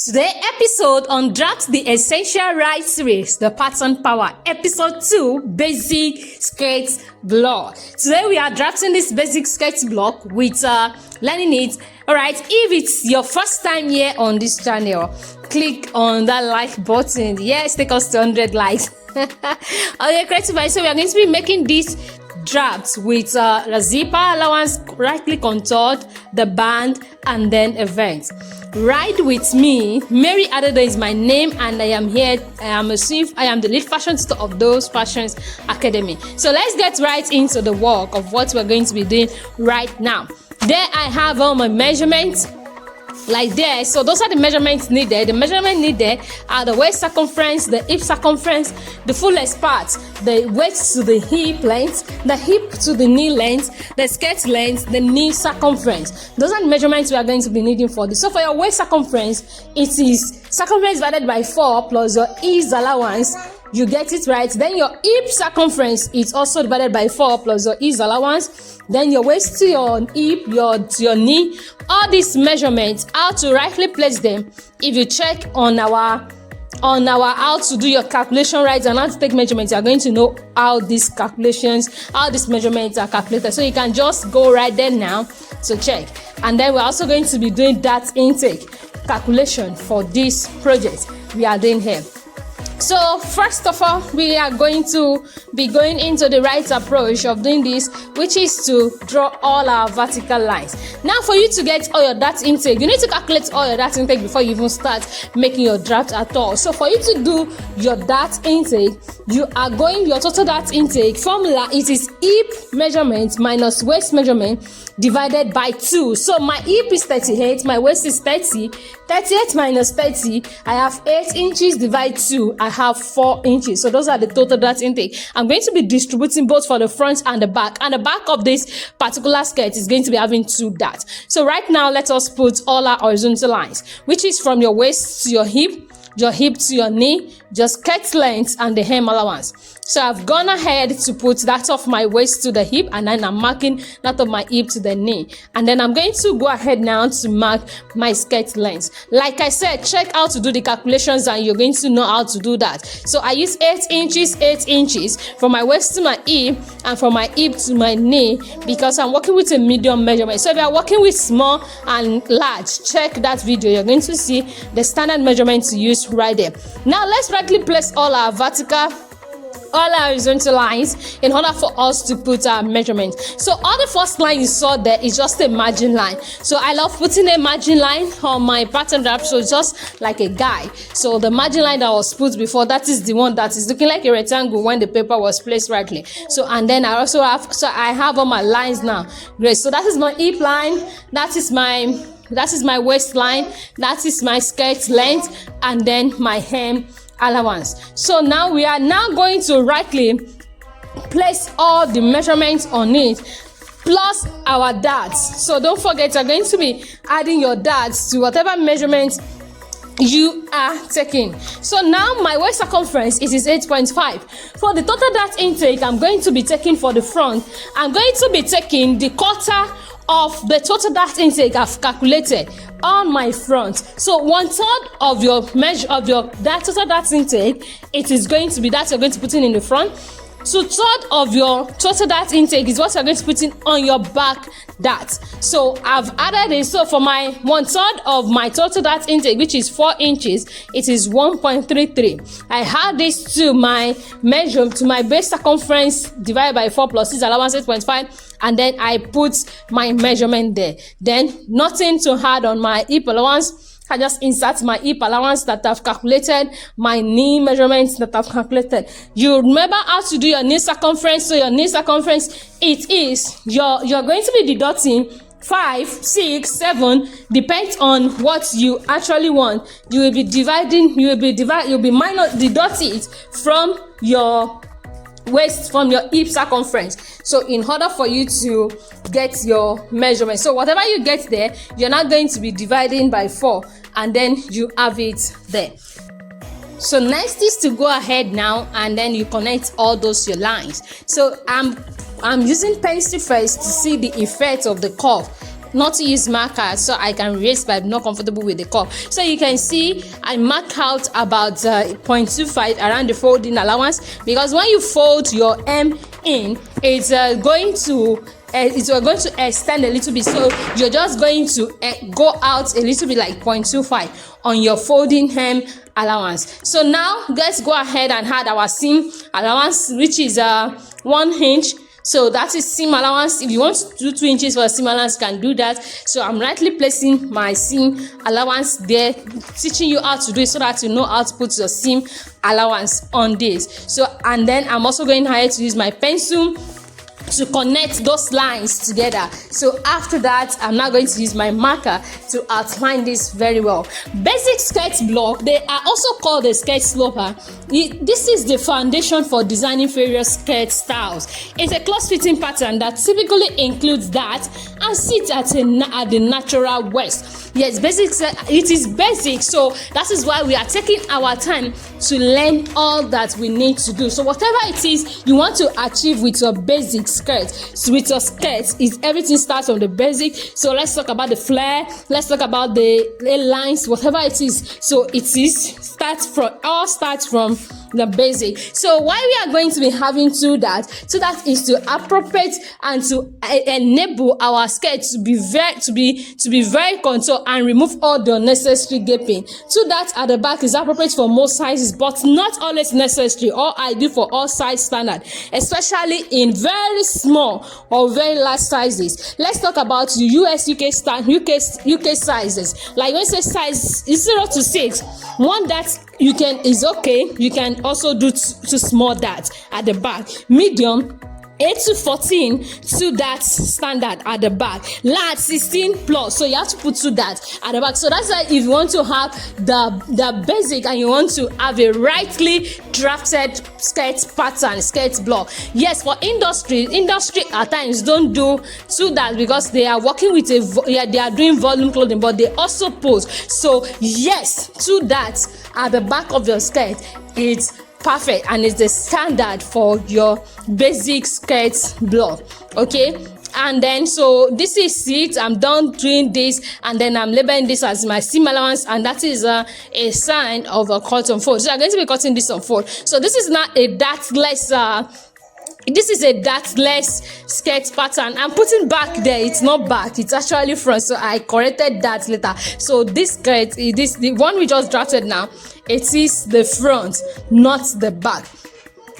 Today episode on Draft the Essential Right Series, the Pattern Power, episode 2, Basic Skirts Block. Today we are drafting this basic skirts block with learning it. Alright, if it's your first time here on this channel, click on that like button. Yes, take us to 100 likes. Okay, creative. So we are going to be making this drafts with the zipper allowance, rightly contoured, the band, and then event. Ride with me. Mary Adedo is my name, and I am here. I am the lead fashion tutor of Those Fashions Academy. So let's get right into the work of what we're going to be doing right now. There I have all my measurements. Like there, so those are the measurements needed. The measurement needed are the waist circumference, the hip circumference, the fullest part, the waist to the hip length, the hip to the knee length, the skirt length, the knee circumference. Those are the measurements we are going to be needing for this. So for your waist circumference, it is circumference divided by 4 plus your ease allowance. You get it right. Then your hip circumference is also divided by 4 plus your ease allowance. Then your waist to your hip, to your knee. All these measurements, how to rightly place them. If you check on our how to do your calculation right and how to take measurements, you are going to know how these measurements are calculated. So you can just go right there now to check. And then we're also going to be doing that intake calculation for this project we are doing here. So first of all, we are going to be going into the right approach of doing this, which is to draw all our vertical lines. Now for you to get all your data intake, you need to calculate all your data intake before you even start making your draft at all. So for you to do your data intake, your total data intake formula, it is hip measurement minus waist measurement divided by 2. So my hip is 38, my waist is 30. 38 minus 30, I have 8 inches divided 2, I have 4 inches. So those are the total data intake. I'm going to be distributing both for the front and the back. And the back of this particular skirt is going to be having 2 darts. So right now, let us put all our horizontal lines, which is from your waist to your hip to your knee, just skirt length and the hem allowance. So I've gone ahead to put that of my waist to the hip, and then I'm marking that of my hip to the knee. And then I'm going to go ahead now to mark my skirt length. Like I said, check how to do the calculations and you're going to know how to do that. So I use 8 inches from my waist to my hip and from my hip to my knee because I'm working with a medium measurement. So if you're working with small and large, check that video. You're going to see the standard measurement to use right there. Now let's rightly place all our horizontal lines in order for us to put our measurements. So all the first line you saw there is just a margin line. So I love putting a margin line on my pattern draft, so just like a guide. So the margin line that was put before, that is the one that is looking like a rectangle when the paper was placed rightly. So and then I also have all my lines now. Great. So that is my hip line, that is my waistline, that is my skirt length, and then my hem allowance. So now we are going to rightly place all the measurements on it plus our darts. So don't forget, you're going to be adding your darts to whatever measurements you are taking. So now my waist circumference is 8.5. For the total dart intake I'm going to be taking for the front, I'm going to be taking the quarter of the total dart intake I've calculated on my front. So 1/3 of your total dart intake, it is going to be that you're going to put in the front. 2/3 of your total dart intake is what you're going to put in on your back dart. So I've added it. So for my 1/3 of my total dart intake, which is 4 inches, it is 1.33. I add this to my base circumference divided by 4 plus 6 allowance 8.5, and then I put my measurement there. Then nothing to add on my hip allowance. I just insert my hip allowance that I've calculated, my knee measurements that I've calculated. You remember how to do your knee circumference. So your knee circumference, it is you're going to be deducting 5, 6, 7, depends on what you actually want. You'll be minus deduct it from your waist, from your hip circumference. So in order for you to get your measurement, so whatever you get there, you're not going to be dividing by 4, and then you have it there. So next is to go ahead now and then you connect all those your lines. So I'm using pencil first to see the effect of the curve not to use marker so I can erase, but I'm not comfortable with the curve. So you can see I mark out about 0.25 around the folding allowance, because when you fold your hem in, it's going to extend a little bit, so you're just going to go out a little bit, like 0.25 on your folding hem allowance. So now let's go ahead and add our seam allowance, which is 1 inch. So that is seam allowance. If you want to do 2 inches for a seam allowance, you can do that. So I'm rightly placing my seam allowance there, teaching you how to do it so that you know how to put your seam allowance on this. So, and then I'm also going ahead to use my pencil to connect those lines together. So after that, I'm now going to use my marker to outline this very well. Basic skirt block, they are also called the skirt sloper. This is the foundation for designing various skirt styles. It's a close fitting pattern that typically includes that and sits at the natural waist. Yes, it is basic, so that is why we are taking our time to learn all that we need to do. So whatever it is you want to achieve with your basic skirt, is everything starts from the basic. So let's talk about the flare, let's talk about the lines, whatever it is. So starts from the basic. So why we are going to be having that is to appropriate and to enable our skirt to be very contour and remove all the unnecessary gaping. That at the back is appropriate for most sizes, but not always necessary or ideal for all size standard, especially in very small or very large sizes. Let's talk about the UK sizes. Like when you say size 0 to 6, one that you can is okay. You can also do to small that at the back. Medium 8 to 14 to that standard at the back. Large 16 plus, so you have to put to that at the back. So that's why if you want to have the basic and you want to have a rightly drafted skirt pattern, skirt block. Yes, for industry at times don't do to that because they are working with they are doing volume clothing, but they also pose. So yes, to that at the back of your skirt, it's perfect and it's the standard for your basic skirt block. Okay, and then so this is it. I'm done doing this, and then I'm labeling this as my seam allowance, and that is a sign of a cut on fold. So I'm going to be cutting this on fold. So this is not a dartless this is a dartless skirt pattern. I'm putting back there, it's not back, it's actually front, so I corrected that later. So this skirt, the one we just drafted now, it is the front, not the back.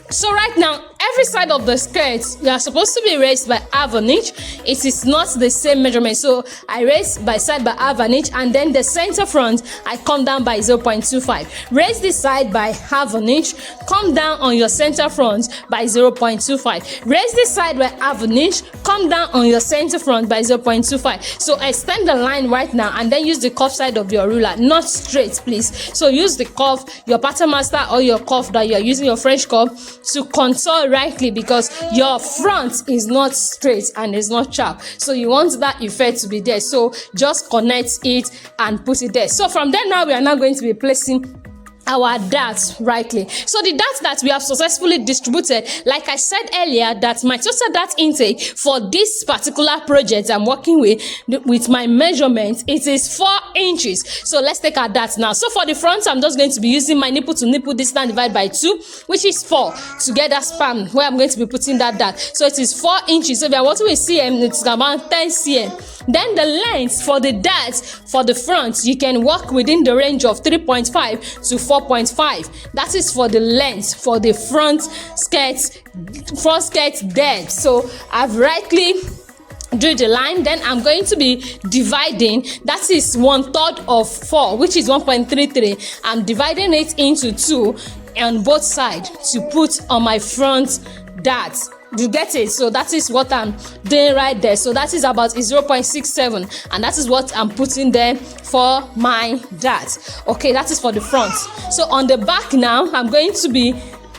So right now, every side of the skirt, you are supposed to be raised by half an inch. It is not the same measurement. So I raise by side by half an inch, and then the center front, I come down by 0.25. Raise this side by half an inch, come down on your center front by 0.25. Raise this side by half an inch, come down on your center front by 0.25. So extend the line right now, and then use the curved side of your ruler, not straight, please. So use the curve, your pattern master or your curve that you are using, your French curve, to contour rightly, because your front is not straight and it's not sharp, so you want that effect to be there. So just connect it and put it there. So from there now, we are now going to be placing our darts rightly. So the darts that we have successfully distributed, like I said earlier, that my total dart intake for this particular project I'm working with my measurement, it is 4 inches. So let's take our darts now. So for the front, I'm just going to be using my nipple to nipple distance divided by 2, which is 4, to get that span where I'm going to be putting that dart. So it is 4 inches. So if you're working with cm, it's about 10 cm. Then the length for the dart for the front, you can work within the range of 3.5 to 4.5. That is for the length for the front skirt depth. So I've rightly drew the line. Then I'm going to be dividing, that is 1/3 of 4, which is 1.33. I'm dividing it into 2 on both sides to put on my front dart. You get it? So that is what I'm doing right there. So that is about 0.67, and that is what I'm putting there for my dart. Okay, that is for the front. So on the back now, I'm going to be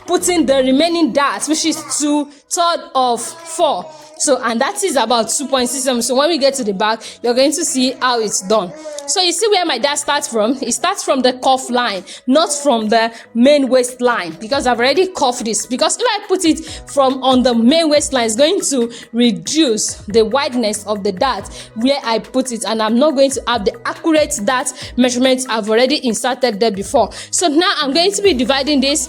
putting the remaining darts, which is 2/3 of 4. So, and that is about 2.67. So when we get to the back, you're going to see how it's done. So you see where my dart starts from? It starts from the cuff line, not from the main waistline, because I've already cuffed this. Because if I put it from on the main waistline, it's going to reduce the wideness of the dart where I put it, and I'm not going to have the accurate dart measurements I've already inserted there before. So now I'm going to be dividing this.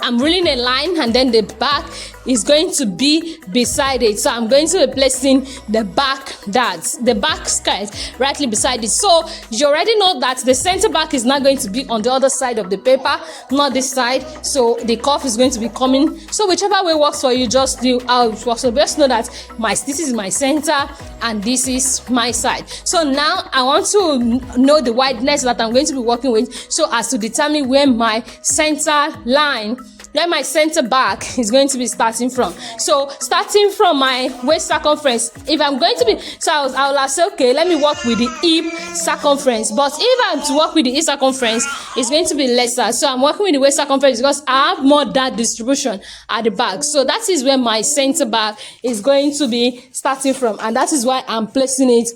I'm ruling a line, and then the back is going to be beside it. So I'm going to be placing the back darts, the back skirt rightly beside it. So you already know that the center back is not going to be on the other side of the paper, not this side. So the cuff is going to be coming. So whichever way works for you, just do how it works. So just know that this is my center and this is my side. So now I want to know the wideness that I'm going to be working with, so as to determine where my center line, where my center back is going to be starting from. So starting from my waist circumference, if I'm going to be, so I will say, okay, let me work with the hip circumference. But if I'm to work with the hip circumference, it's going to be lesser. So I'm working with the waist circumference because I have more dart distribution at the back. So that is where my center back is going to be starting from, and that is why I'm placing it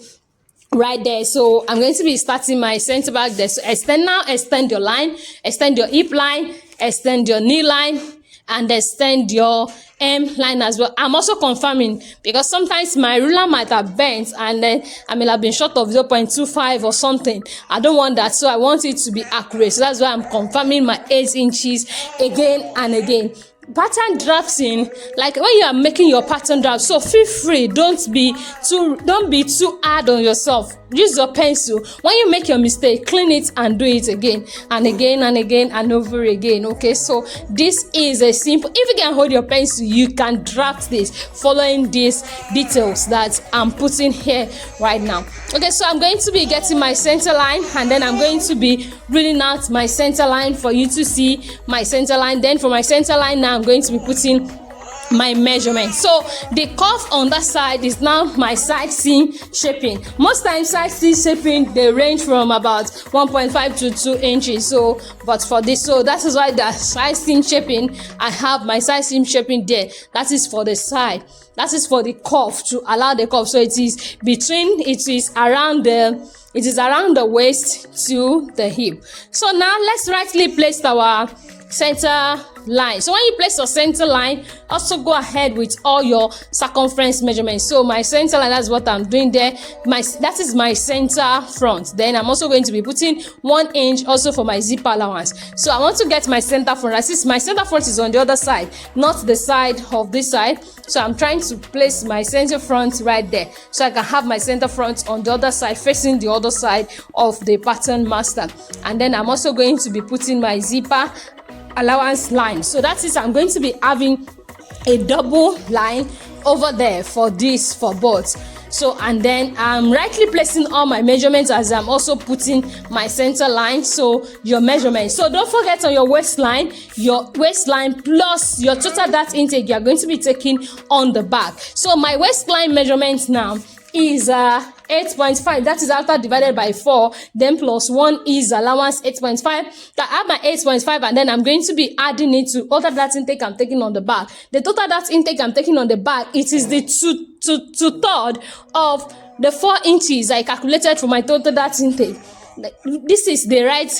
right there. So I'm going to be starting my center back there. So extend your line, extend your hip line, extend your knee line, and extend your M line as well. I'm also confirming, because sometimes my ruler might have bent and then I may have been short of 0.25 or something. I don't want that, so I want it to be accurate. So that's why I'm confirming my 8 inches again and again. Pattern drafting, like when you are making your pattern draft, so feel free, don't be too hard on yourself. Use your pencil. When you make your mistake, clean it and do it again and again and again and over again. Okay, so this is a simple, if you can hold your pencil, you can draft this following these details that I'm putting here right now. Okay, so I'm going to be getting my center line, and then I'm going to be reading out my center line for you to see my center line. Then for my center line, now I'm going to be putting my measurement. So the cuff on that side is now my side seam shaping. Most times side seam shaping, they range from about 1.5 to 2 inches. So but for this, so that is why the side seam shaping, I have my side seam shaping there. That is for the side, that is for the cuff, to allow the cuff. So it is around the waist to the hip. So now let's rightly place our center line. So when you place your center line, also go ahead with all your circumference measurements. So my center line, that's what I'm doing there. That is my center front. Then I'm also going to be putting 1 inch also for my zipper allowance. So I want to get my center front. As is, my center front is on the other side, not the side of this side. So I'm trying to place my center front right there, so I can have my center front on the other side, facing the other side of the pattern master. And then I'm also going to be putting my zipper allowance line. So that is, I'm going to be having a double line over there for this, for both. So, and then I'm rightly placing all my measurements as I'm also putting my center line. So your measurement, so don't forget on your waistline plus your total dart intake you are going to be taking on the back. So my waistline measurement now is 8.5. That is after divided by 4, then plus 1 is allowance 8.5. I have my 8.5, and then I'm going to be adding it to total dart intake I'm taking on the back. The total dart intake I'm taking on the back, it is the two-third of the 4 inches I calculated for my total dart intake. This is the right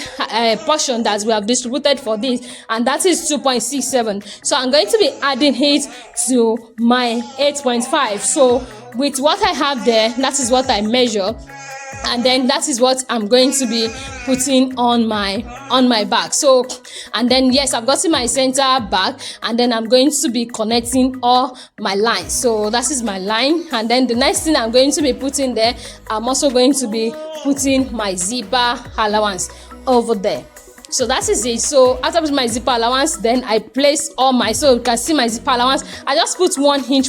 portion that we have distributed for this, and that is 2.67. So I'm going to be adding it to my 8.5. So with what I have there, that is what I measure, and then that is what I'm going to be putting on my back. So, and then yes, I've gotten my center back, and then I'm going to be connecting all my lines. So that is my line, and then the next thing I'm going to be putting there, I'm also going to be putting my zipper allowance over there. So that is it. So after putting my zipper allowance, then I place all my, so you can see my zipper allowance, I just put 1 inch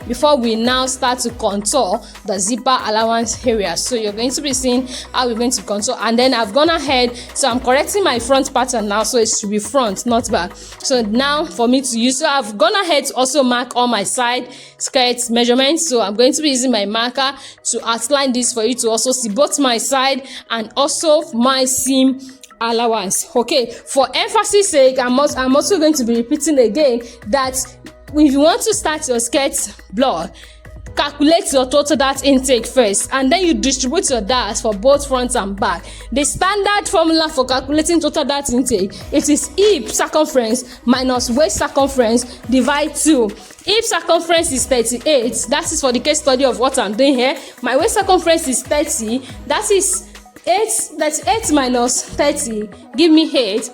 before we now start to contour the zipper allowance area. So you're going to be seeing how we're going to contour, and then I've gone ahead, so I'm correcting my front pattern now, so it should be front, not back. So now for me to use, so I've gone ahead to also mark all my side skirts measurements. So I'm going to be using my marker to outline this for you to also see both my side and also my seam allowance. Okay, for emphasis sake, I'm also going to be repeating again that if you want to start your skirt block, calculate your total dart intake first, and then you distribute your darts for both front and back. The standard formula for calculating total dart intake, it is hip circumference minus waist circumference divide 2. Hip circumference is 38. That is for the case study of what I'm doing here. My waist circumference is 30. That is 8. That's 8 minus 30. Give me 8.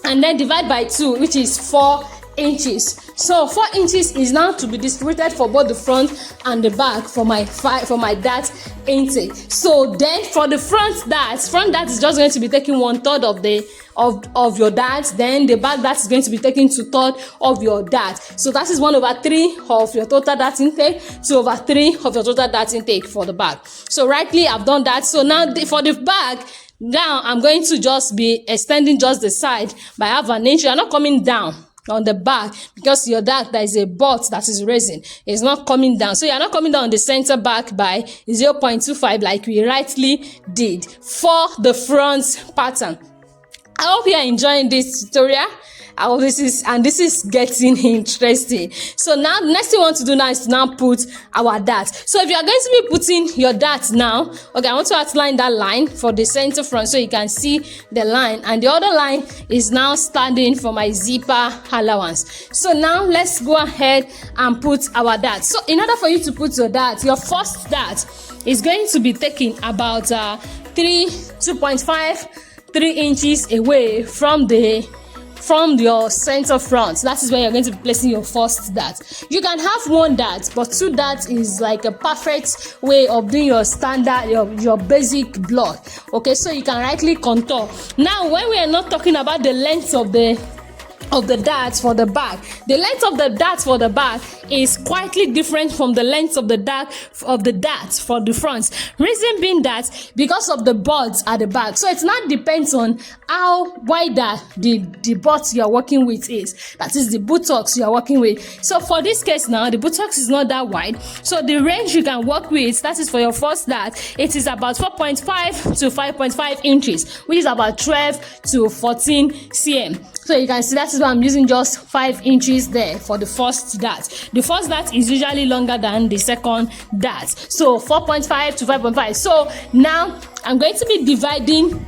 And then divide by 2, which is 4 inches. So 4 inches is now to be distributed for both the front and the back for my dart intake. So then for the front dart is just going to be taking 1/3 of your dart. Then the back dart is going to be taking 2/3 of your dart. So that is 1/3 of your total dart intake, 2/3 of your total dart intake for the back. So rightly I've done that. So now for the back, now I'm going to just be extending just the side by 1/2 inch. You're not coming down on the back because your dart, there is a butt that is raising, is not coming down. So you're not coming down on the center back by 0.25 like we rightly did for the front pattern. I hope you are enjoying this tutorial. This is getting interesting. So now the next thing we want to do now is to now put our dart. So if you are going to be putting your dart now, okay, I want to outline that line for the center front so you can see the line, and the other line is now standing for my zipper allowance. So now let's go ahead and put our dart. So in order for you to put your dart, your first dart is going to be taking about 2.5 3 inches away from your center front. That is where you're going to be placing your first dart. You can have one dart, but 2 darts is like a perfect way of doing your standard, your basic block. Okay, so you can rightly contour. Now, when we are not talking about the length of the darts for the back, the length of the darts for the back is quietly different from the length of the darts for the front. Reason being that because of the buds at the back, so it not depends on how wide the butt you are working with is. That is the buttocks you are working with. So for this case now, the buttocks is not that wide. So the range you can work with, that is for your first dart, it is about 4.5 to 5.5 inches, which is about 12 to 14 cm. So you can see that is why I'm using just 5 inches there for the first dart. The first dart is usually longer than the second dart. So 4.5 to 5.5. So now I'm going to be dividing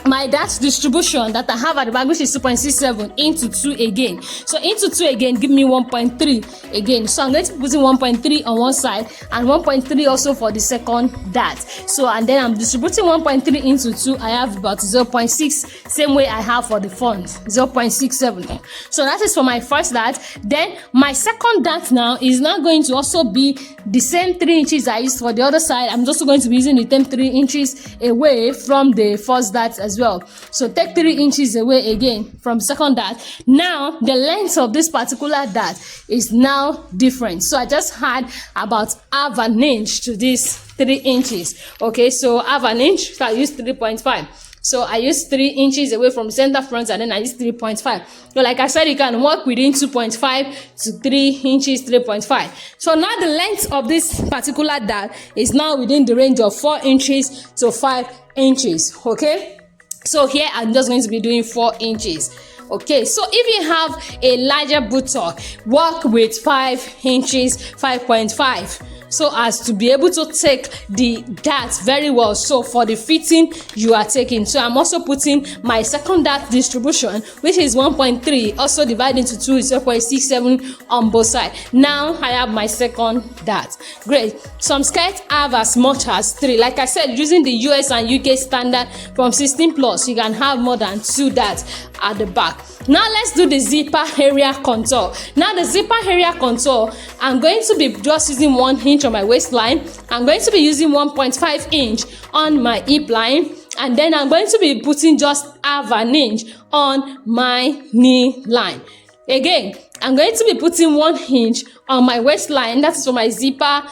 my dart distribution that I have at the back, which is 2.67, into 2 again. So into 2 again, give me 1.3 again. So I'm going to be putting 1.3 on one side and 1.3 also for the second dart. So and then I'm distributing 1.3 into 2. I have about 0.6, same way I have for the front, 0.67. So that is for my first dart. Then my second dart now is now going to also be the same 3 inches I used for the other side. I'm just going to be using the same 3 inches away from the first dart as well. So take 3 inches away again from second dart. Now the length of this particular dart is now different. So I just had about 1/2 inch to this 3 inches. Okay, so 1/2 inch, so I use 3.5. So I use 3 inches away from center front, and then I use 3.5. So like I said, you can work within 2.5 to 3 inches, 3.5. So now the length of this particular dart is now within the range of 4 inches to 5 inches. Okay, so here I'm just going to be doing 4 inches. Okay, so if you have a larger buttock, work with 5 inches, 5.5. so as to be able to take the dart very well. So for the fitting you are taking, so I'm also putting my second dart distribution, which is 1.3, also divided into 2 is 0.67 on both sides. Now I have my second dart. Great. Some skirts have as much as 3. Like I said, using the US and UK standard from 16 plus, you can have more than 2 darts at the back. Now let's do the zipper area contour. Now the zipper area contour, I'm going to be just using 1 inch on my waistline. I'm going to be using 1.5 inch on my hip line, and then I'm going to be putting just 1/2 inch on my knee line. Again, I'm going to be putting 1 inch on my waistline, that is for my zipper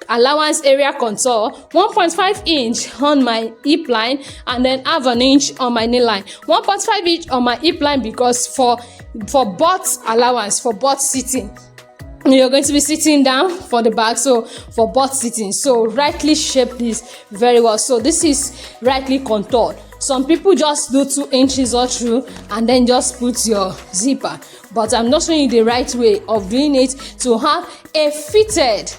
allowance area contour, 1.5 inch on my hip line, and then 1/2 inch on my knee line. 1.5 inch on my hip line because for butt allowance, for butt sitting, you're going to be sitting down for the back, so for butt sitting, so rightly shape this very well. So this is rightly contoured. Some people just do 2 inches all through and then just put your zipper, but I'm not showing you the right way of doing it to have a fitted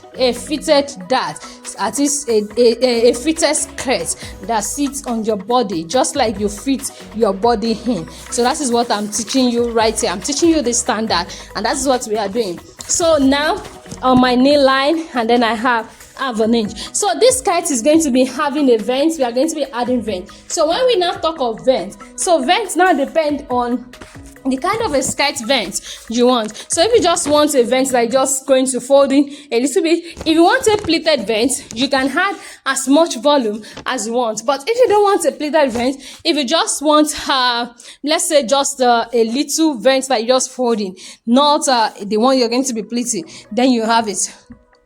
dart, at least a fitted skirt that sits on your body just like you fit your body in. So that is what I'm teaching you right here. I'm teaching you the standard, and that's what we are doing. So now on my knee line, and then I have an inch. So this skirt is going to be having a vent. We are going to be adding vent. So when we now talk of vent, so vents now depend on the kind of a skirt vent you want. So if you just want a vent like just going to fold in a little bit, if you want a pleated vent, you can add as much volume as you want. But if you don't want a pleated vent, if you just want let's say just a little vent that you just fold in, not the one you're going to be pleating, then you have it.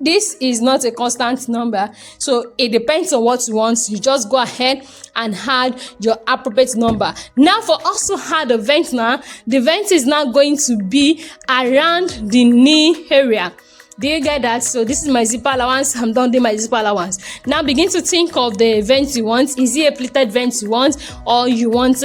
This is not a constant number, so it depends on what you want. You just go ahead and add your appropriate number. Now for us to add the vent, now the vent is now going to be around the knee area. Do you get that? So this is my zipper allowance. I'm done doing my zipper allowance. Now begin to think of the vent you want. Is it a pleated vent you want, or you don't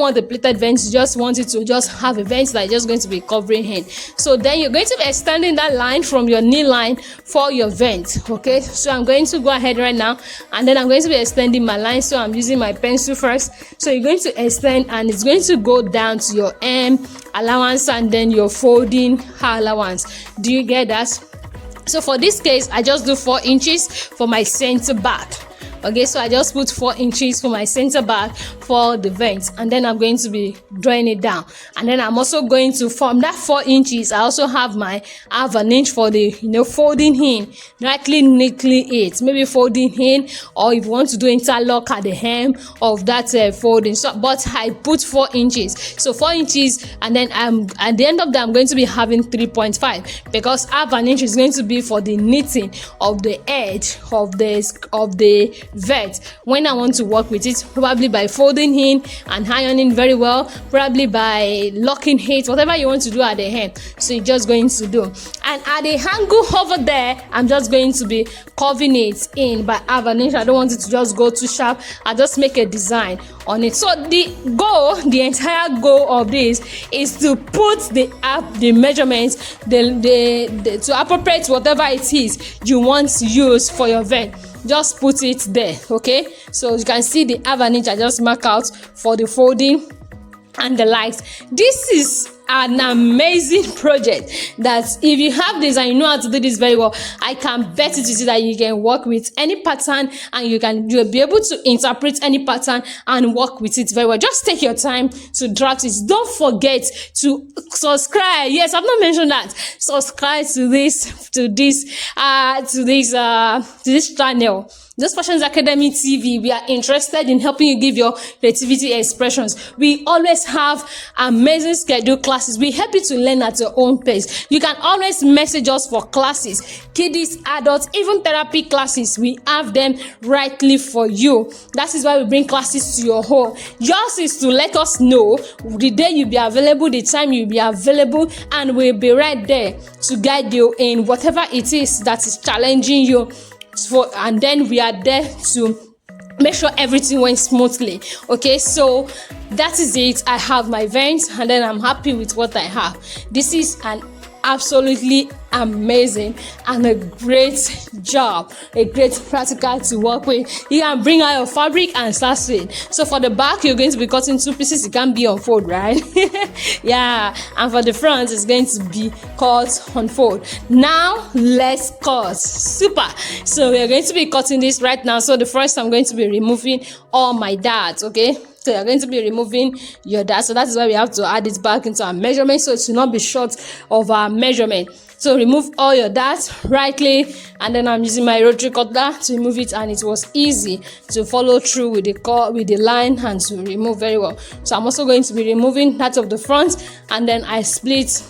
want the pleated vent, you just want it to just have a vent that is just going to be covering in. So then you're going to be extending that line from your knee line for your vent. Okay, so I'm going to go ahead right now, and then I'm going to be extending my line. So I'm using my pencil first. So you're going to extend, and it's going to go down to your M allowance and then your folding allowance. Do you get that? So for this case, I just do 4 inches for my center back. Okay, so I just put 4 inches for my center back for the vent, and then I'm going to be drawing it down. And then I'm also going to, from that 4 inches, I also have an inch for the folding in, directly neatly it, maybe folding in, or if you want to do interlock at the hem of that folding. So but I put 4 inches, so 4 inches, and then at the end of that I'm going to be having 3.5, because half an inch is going to be for the knitting of the edge of the vent when I want to work with it, probably by folding in and ironing very well, probably by locking it, whatever you want to do at the hem. So you're just going to do, and at the angle over there, I'm just going to be curving it in by half an inch. I don't want it to just go too sharp. I just make a design on it. So the entire goal of this is to put the measurements, to appropriate whatever it is you want to use for your vent. Just put it there. Okay, so you can see the half an inch I just mark out for the folding and the likes. This is an amazing project that if you have this and you know how to do this very well, I can bet it to you that you can work with any pattern, and you'll be able to interpret any pattern and work with it very well. Just take your time to draft it. Don't forget to subscribe. Yes, I've not mentioned that. Subscribe to this channel. This Fashions Academy TV, we are interested in helping you give your creativity expressions. We always have amazing scheduled classes. We help you to learn at your own pace. You can always message us for classes, kiddies, adults, even therapy classes. We have them rightly for you. That is why we bring classes to your home. Yours is to let us know the day you'll be available, the time you'll be available, and we'll be right there to guide you in whatever it is that is challenging you. And then we are there to make sure everything went smoothly. Okay, so that is it. I have my vent, and then I'm happy with what I have. This is an absolutely amazing and a great job, a great practical to work with. You can bring out your fabric and start sewing. So for the back, you're going to be cutting 2 pieces. It can't be on fold, right? Yeah, and for the front, it's going to be cut on fold. Now let's cut. Super. So we're going to be cutting this right now. So the first, I'm going to be removing all my darts. Okay, so you're going to be removing your dart. So that is why we have to add it back into our measurement, so it should not be short of our measurement. So remove all your darts rightly, and then I'm using my rotary cutter to remove it, and it was easy to follow through with the line and to remove very well. So I'm also going to be removing that of the front, and then I split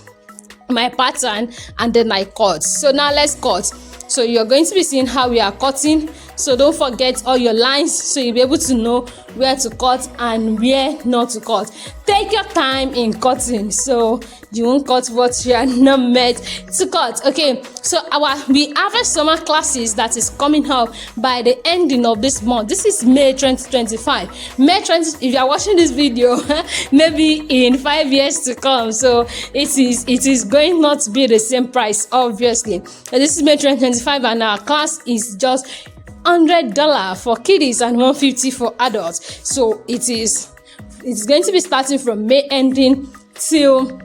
my pattern and then I cut. So now let's cut. So you're going to be seeing how we are cutting. So don't forget all your lines, so you'll be able to know where to cut and where not to cut. Take your time in cutting, so you won't cut what you are not meant to cut. Okay, so we have a summer classes that is coming up by the ending of this month. This is May 2025. May 20, if you are watching this video maybe in 5 years to come, so it is going not to be the same price, obviously. This is May 2025 and our class is just $100 for kiddies and $150 for adults. So it's going to be starting from May ending till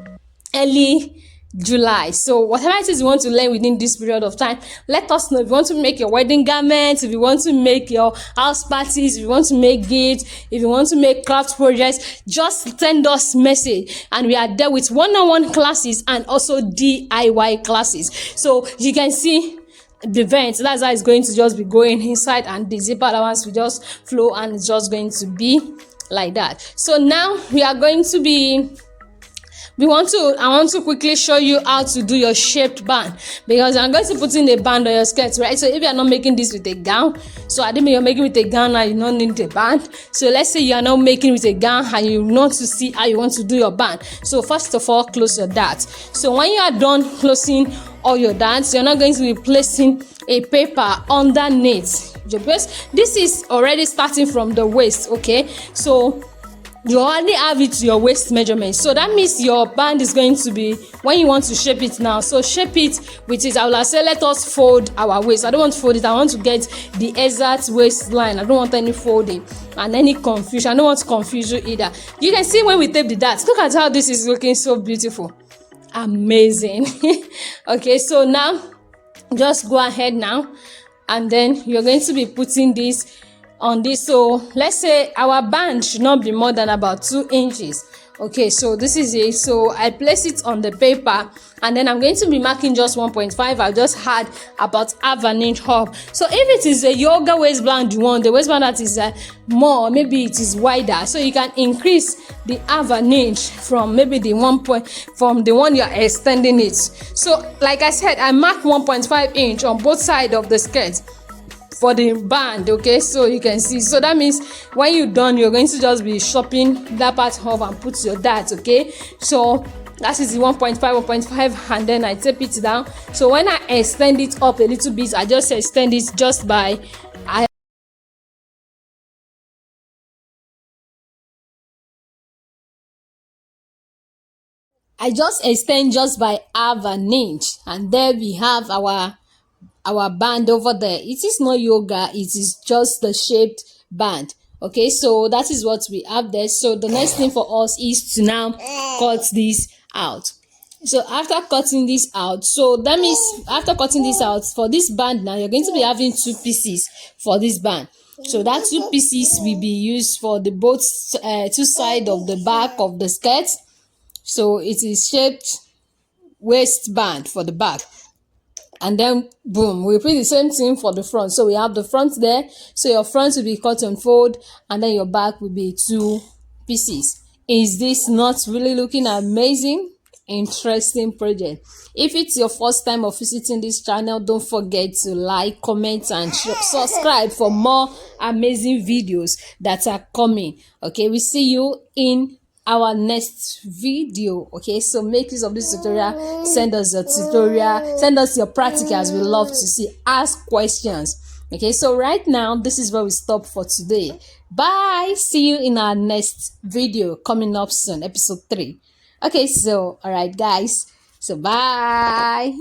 early July. So whatever it is you want to learn within this period of time, let us know. If you want to make your wedding garments, if you want to make your house parties, if you want to make gifts, if you want to make craft projects, just send us message, and we are there with one-on-one classes and also DIY classes. So you can see the vent, that's how it's going to just be going inside, and the zipper allowance will just flow, and it's just going to be like that. So now I want to quickly show you how to do your shaped band, because I'm going to put in a band on your skirt, right? So if you are not making this with a gown, so I think you're making with a gown and you don't need a band. So let's say you are not making with a gown and you want to see how you want to do your band. So first of all, close your darts. So when you are done closing all your darts, you're not going to be placing a paper underneath, because this is already starting from the waist. Okay, so you already have it to your waist measurement, so that means your band is going to be, when you want to shape it now, so shape it with it. I will say let us fold our waist. I don't want to fold it, I want to get the exact waistline. I don't want any folding and any confusion. I don't want to confuse you either. You can see when we tape the darts, look at how this is looking so beautiful, amazing. Okay, so now just go ahead now, and then you're going to be putting this on this. So let's say our band should not be more than about 2 inches. Okay, so this is it. So I place it on the paper, and then I'm going to be marking just 1.5. I'll just add about half an inch up. So if it is a yoga waistband you want, the waistband that is more, maybe it is wider, so you can increase the half an inch from maybe the from the one you're extending it. So like I said, I mark 1.5 inch on both sides of the skirt for the band. Okay, so you can see, so that means when you're done, you're going to just be chopping that part off and put your darts. Okay, so that is the 1.5, and then I tape it down. So when I extend it up a little bit, I just extend it just by I just extend just by half an inch, and there we have our band over there. It is not yoga, it is just the shaped band. Okay, so that is what we have there. So the next thing for us is to now cut this out. So after cutting this out, so that means after cutting this out for this band, now you're going to be having 2 pieces for this band. So that 2 pieces will be used for the both 2 sides of the back of the skirt. So it is shaped waistband for the back, and then boom, we repeat the same thing for the front. So we have the front there, so your front will be cut and fold, and then your back will be 2 pieces. Is this not really looking amazing? Interesting project. If it's your first time of visiting this channel, don't forget to like, comment, and subscribe for more amazing videos that are coming. Okay, we see you in our next video. Okay, so make use of this tutorial, send us your tutorial, send us your practicals. We love to see, ask questions. Okay, so right now this is where we stop for today. Bye, see you in our next video coming up soon, episode 3. Okay, so all right guys, so bye.